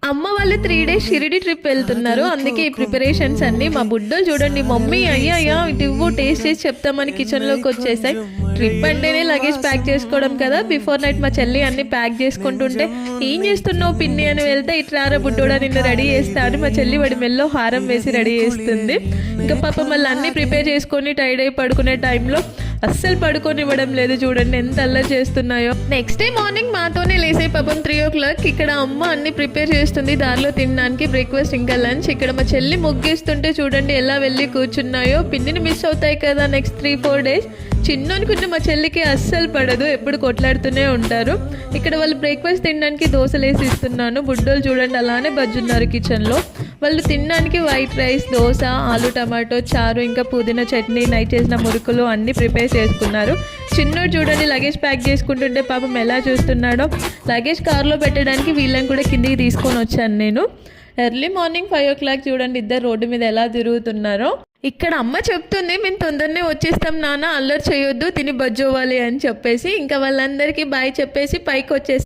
అమ్మ వాళ్ళు 3 days Shirdi trip వెళ్తున్నారు. అందుకే ఈ ప్రిపరేషన్స్ అన్ని. మా బుడ్డలు చూడండి, మమ్మీ అయ్యా ఇటు టేస్ట్ చేసి చెప్తామని కిచెన్లోకి వచ్చేసాయి. ట్రిప్ అంటేనే లగేజ్ ప్యాక్ చేసుకోవడం కదా. బిఫోర్ నైట్ మా చెల్లి అన్ని ప్యాక్ చేసుకుంటుంటే, ఏం చేస్తున్నావు పిన్ని అని వెళ్తే, ఇట్రారా బుడ్డోడా నిన్ను రెడీ చేస్తా అని మా చెల్లి వాడి మెల్లో హారం వేసి రెడీ చేస్తుంది. ఇంకా పాప మళ్ళీ అన్ని ప్రిపేర్ చేసుకొని టైడ్ అయి పడుకునే టైంలో అస్సలు పడుకోనివ్వడం లేదు. చూడండి ఎంత అల్లరి చేస్తున్నాయో. నెక్స్ట్ డే మార్నింగ్ మాతోనే లేసే పాపం 3 o'clock. ఇక్కడ అమ్మ అన్ని ప్రిపేర్ చేస్తుంది దారిలో తినడానికి, బ్రేక్ఫాస్ట్ ఇంకా లంచ్. ఇక్కడ మా చెల్లి ముగ్గేస్తుంటే చూడండి ఎలా వెళ్ళి కూర్చున్నాయో. పిన్నిని మిస్ అవుతాయి కదా నెక్స్ట్ 3-4 days. చిన్న అనుకుంటే మా చెల్లికి అస్సలు పడదు, ఎప్పుడు కొట్లాడుతూనే ఉంటారు. ఇక్కడ వాళ్ళు బ్రేక్ఫాస్ట్ తినడానికి దోశలు వేసి ఇస్తున్నాను. బుడ్డోలు చూడండి అలానే బజ్జున్నారు కిచెన్లో. వాళ్ళు తినడానికి వైట్ రైస్, దోశ, ఆలు టమాటో చారు, ఇంకా పుదీనా చట్నీ, నైట్ చేసిన మురుకులు అన్నీ ప్రిపేర్ చేసుకున్నారు. చిన్నోడు చూడండి లగేజ్ ప్యాక్ చేసుకుంటుంటే పాపం ఎలా చూస్తున్నాడో. లగేజ్ కార్లో పెట్టడానికి వీళ్ళని కూడా కిందికి తీసుకొని వచ్చాను నేను. ఎర్లీ మార్నింగ్ 5 o'clock చూడండి ఇద్దరు రోడ్డు మీద ఎలా తిరుగుతున్నారో. ఇక్కడ అమ్మ చెప్తుంది, మేము తొందరనే వచ్చేస్తాం నాన్న, అల్లరి చేయొద్దు, తిని బజ్జోవాలి అని చెప్పేసి. ఇంకా వాళ్ళందరికీ బాయ్ చెప్పేసి పైకి వచ్చేసి